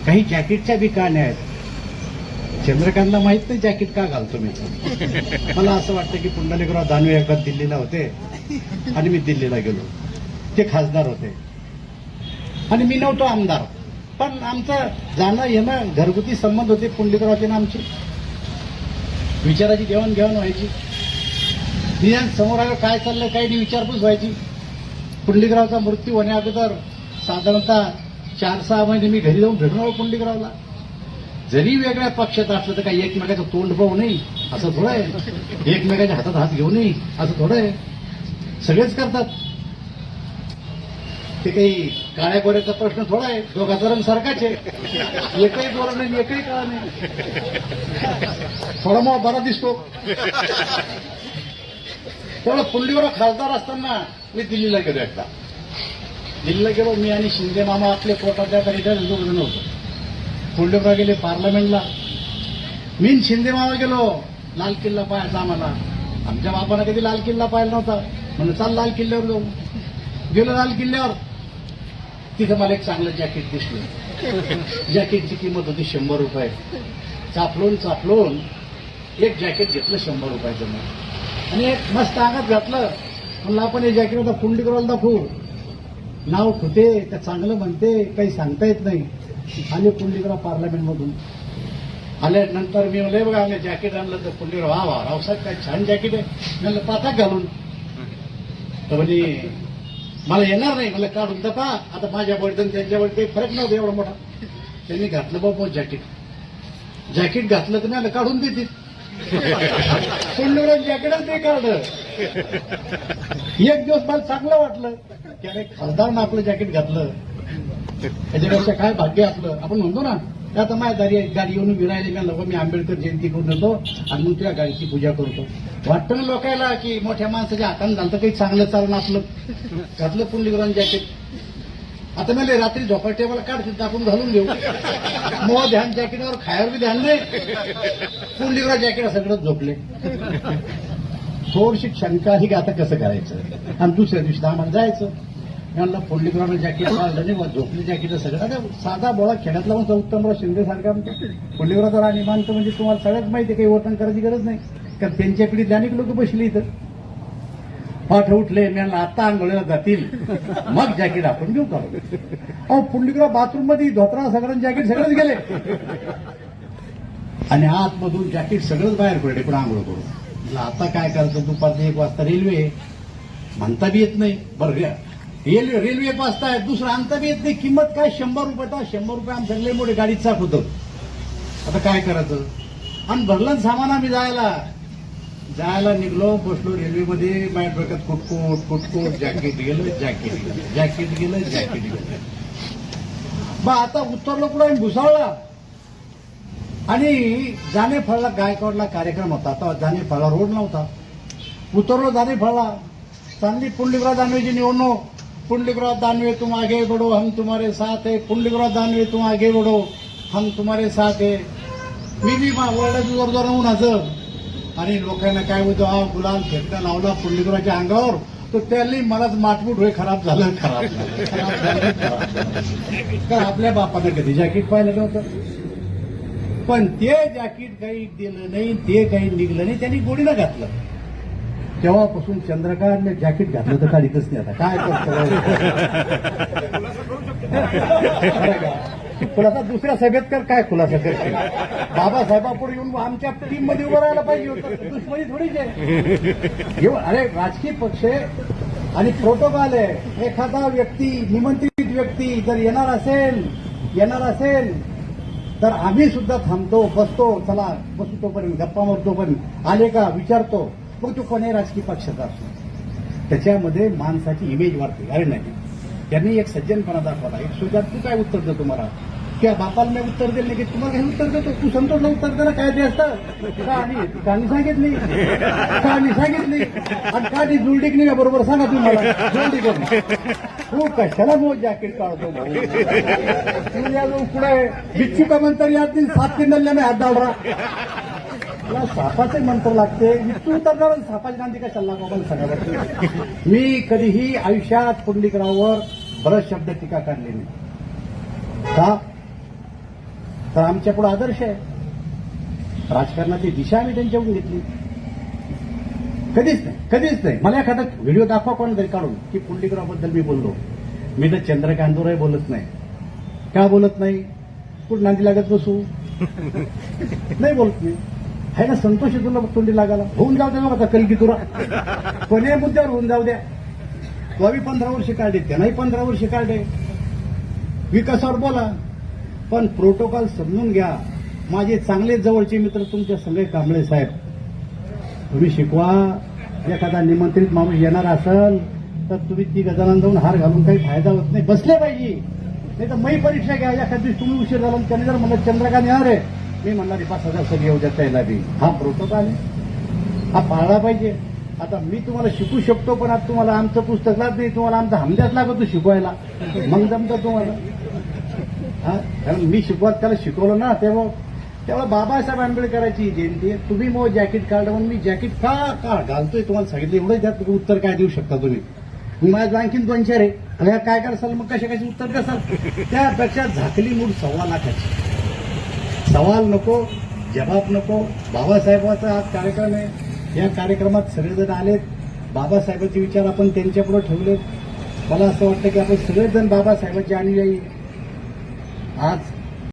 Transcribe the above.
काही जॅकेटच्या बी कहाण्या आहेत. चंद्रकांतला माहित नाही जॅकेट का घालतो मी. मला असं वाटतं की पुंडलिकराव दानवे एकदा दिल्लीला होते आणि मी दिल्लीला गेलो. ते खासदार होते आणि मी नव्हतो आमदार, पण आमचं जाणं येणं घरगुती संबंध होते पुंडलिकरावचे ना आमचे. विचाराची देवाणघेवाण व्हायची. निदान समोर आलं काय चाललं काही नाही विचारपूस व्हायची. पुंडलिकरावचा मृत्यू होण्या अगोदर साधारणतः 4-6 महिने मी घरी जाऊन भेटून आलो पुंडलिकरावला. जरी वेगळ्या पक्षात असलं तर काही एकमेकाचं तोंड पाहू नये असं थोडं आहे. एकमेकाच्या हातात हात घेऊ नये असं थोडं आहे. सगळेच करतात. ते काही काळ्या गोऱ्याचा प्रश्न थोडा आहे. दोघाचा रंग सारखाच आहे. एकही गोरा नाही एकही काळा नाही. थोडा मग बरा दिसतो. तेवढं पुंडलिकराव खासदार असताना मी दिल्लीला गेलो. एकदा दिल्लीला गेलो मी आणि शिंदे मामा आपले कोर्टाच्या रिटायर दोघ होतो. पुंडलिकराव गेले पार्लमेंटला. मी शिंदे मामा गेलो लाल किल्ला पाहायचा. आम्हाला आमच्या बापानं कधी लाल किल्ला पाहिला नव्हता. म्हणून चाल लाल किल्ल्यावर जाऊ. गेलो लाल किल्ल्यावर. तिथं मला एक चांगलं जॅकेट दिसलं. जॅकेटची किंमत होती 100 रुपये. चापलून एक जॅकेट घेतलं 100 रुपयाचं मग आणि एक मस्त अंगात घातलं. म्हणलं आपण हे जॅकेट आता पुंडलिकरावला दाखवू. नाव ठुते त्या चांगलं म्हणते काही सांगता येत नाही. आले पुंडलिकराव पार्लमेंटमधून. आल्यानंतर मी म्हणलं बघा आम्ही जॅकेट आणलं तर पुंडलिकराव वा रावसाहेब काय छान जॅकेट आहे. म्हणलं पाता घालून. तर म्हणजे मला येणार नाही. मला काढून तर पहा. आता माझ्या बळीतून त्यांच्या बळीत काही फरक नव्हता एवढा मोठा. त्यांनी घातलं बाबा जॅकेट घातलं तर मला काढून देतील. पुंडलिकराव जॅकेटच ते काढलं. एक दिवस मला चांगलं वाटलं की अरे खासदारनं आपलं जॅकेट घातलं. त्याच्यापेक्षा काय भाग्य आपलं. आपण म्हणतो ना आता माझ्या गाडी येऊन विरायला मी आंबेडकर जयंती करून येतो आणि मग तुझ्या गाडीची पूजा करतो. वाटतं ना लोकायला की मोठ्या माणसाच्या हातानं घालतं काही चांगलं चालणं आपलं. घातलं पुंडलिकराव जॅकेट. आता मला रात्री झोपा टेबल काढतील आपण घालून घेऊ. मग ध्यान जॅकेटवर खायवर बी ध्यान नाही. पुंडलिकराव जॅकेट सगळं झोपले. थोडीशी शंका ही आता कसं करायचं आणि दुसऱ्या दिवशी आम्हाला जायचं. म्हणलं पुंडलिकरावनं जॅकेट काढलं नाही मग झोपली जॅकेट सगळं. आता साधा बोळा खेड्यातला म्हणतो उत्तमराव शिंदे सारखा पुंडलिकरावचा राणी मानतो म्हणजे तुम्हाला सगळ्याच माहिती आहे. काही वर्तन करायची गरज नाही कारण त्यांच्या पिढीत अनेक लोक बसली इथं. पाठ उठले मी आता आंघोळीला जातील मग जॅकेट आपण घेऊ का. अहो पुंडलिकराव बाथरूम मध्ये धोत्रा सगळं जॅकेट सगळंच गेले आणि आतमधून जॅकेट सगळंच बाहेर पडले पण आंघोळ करून. आता काय करायचं. दुपारचं 1 वाजता रेल्वे म्हणता बी येत नाही. बरं रेल्वे 1 वाजता आहे. दुसरं आणता बी येत नाही. किंमत काय 100 रुपये. 100 रुपये आमच्या लई मोठे गाडीत चाक होतं. आता काय करायचं. आणि भरलं सामान आम्ही जायला निघलो. बसलो रेल्वेमध्ये. माझ्या डोक्यात कुटकुट जॅकेट गेलं. बा आता उतरलो पुढे आम्ही भुसावळला आणि जानेफळला गायकवाडला कार्यक्रम होता. आता जानेफळला रोड नव्हता. उतरलो जानेफळला. चांगली पुंडलिकराव दानवेची निवडणूक. पुंडलिकराव दानवे तुम आगे बढ़ो हम तुम्हारे साथ है. पुंडलिकराव दानवे तुम आगे बढ़ो हम तुम्हारे साथ है. मी बी वर्डाची जोरदार उन्हाचं आणि लोकांना काय होतं हा गुलाल फेकणं लावला पुंडलिकरावच्या अंगावर. तर त्यांनी मलाच माटमूट होय खराब झालं. कारण आपल्या बापानं कधी जॅकेट पाहिलं नव्हतं. पण ते जॅकेट काही दिलं नाही. ते काही निघलं नाही. त्यांनी गोडीनं घातलं. तेव्हापासून चंद्रकांतने जॅकेट घातलं तर काढीतच नाही. आता काय करतो खुलासा दुसऱ्या सभेत कर. काय खुलासा करते. बाबासाहेबापुढे येऊन आमच्या टीम मध्ये उभं राहायला पाहिजे होतं. दुश्मनी थोडीच आहे. अरे राजकीय पक्ष आणि प्रोटोकॉल आहे. एखादा व्यक्ती निमंत्रित व्यक्ती जर येणार असेल तर आम्ही सुद्धा थांबतो बसतो. चला बसू तोपर्यंत गप्पा मारतो. पण आले का विचारतो. मग तो कोणी राजकीय पक्षाचा असतो. त्याच्यामध्ये माणसाची इमेज वाढते. अरे नाही त्यांनी एक सज्जनपणा दाखवला. एक सुजात तू काय उत्तर देतो मला किंवा बापाला मी उत्तर दिलं नाही की तुम्हाला काही उत्तर देतो. तू संतोषला उत्तर द्यायला काय ते असतं. कहाणी सांगितली आणि कहाणी जुळली की नाही बरोबर सांगा तुम्हाला. जुळली करून तू कशाला मग जॅकेट काढतो भाऊ. तू या पुढे बिच्छू का म्हणतर यात 7 किंडल्ल्या मी हात डाळरा. मला सापाचे मंत्र लागते. तू उतरणार सापाची गांधी कशाला लागावं सांगा. मी कधीही आयुष्यात पुंडलिकराववर बरंच शब्द टीका काढली नाही. का तर आमच्या पुढे आदर्श आहे. राजकारणाची दिशा आम्ही त्यांच्याकडून घेतली. कधीच नाही. मला एखादा व्हिडिओ दाखवा कोणतरी काढून की पुंडलिकरावबद्दल मी बोललो. मी तर चंद्रकांतवरही बोलत नाही. का बोलत नाही? कुठं नांदी लागत बसू? नाही बोलत मी. आहे ना संतोष आहे तुला तोंडी लागायला? होऊन जाऊ द्या बघा कलगी तुरा. कोण्याही मुद्द्यावर होऊन जाऊ द्या. तो 15 वर्ष काढले, त्यांनाही 15 वर्ष काढले. विकासावर बोला, पण प्रोटोकॉल समजून घ्या. माझे चांगले जवळचे मित्र तुमच्या संघ कांबळे साहेब, तुम्ही शिकवा. एखादा निमंत्रित माणूस येणार असेल तर तुम्ही 3 जणांना जाऊन हार घालून काही फायदा होत नाही. बसले पाहिजे. नाही तर मी परीक्षा घ्या. एखाद्या दिवशी तुम्ही उशीर झाला त्यांनी जर म्हणलं चंद्रकांत येणार आहे, मी म्हणणार 5,000 सगळे येऊ द्या त्याला बी. हा प्रोटोकॉल आहे, हा पाळला पाहिजे. आता मी तुम्हाला शिकू शकतो, पण आता तुम्हाला आमचं पुस्तक लागत नाही, तुम्हाला आमचा हमद्याच लागतो शिकवायला. मग जमतं तुम्हाला. हा, कारण मी शिकवत त्याला शिकवलं ना, तेव्हा बाबासाहेब आंबेडकरांची जयंती आहे. तुम्ही मग जॅकेट काढलं म्हणून मी जॅकेट का घालतोय तुम्हाला सांगितलं. एवढं त्यात उत्तर काय देऊ शकता तुम्ही? मग माझ्या आणखीन 2 चार आहे. अरे काय करसाल मग? कशाचे उत्तर कसाल? त्यापेक्षा झाकली मूठ 1.25 लाखाची. सवाल नको, जबाब नको. बाबासाहेबांचा आज कार्यक्रम आहे. या कार्यक्रमात सगळेजण आलेत. बाबासाहेबांचे विचार आपण त्यांच्यापुढे ठेवलेत. मला असं वाटतं की आपण सगळेजण बाबासाहेबांचे अनुयायी. आज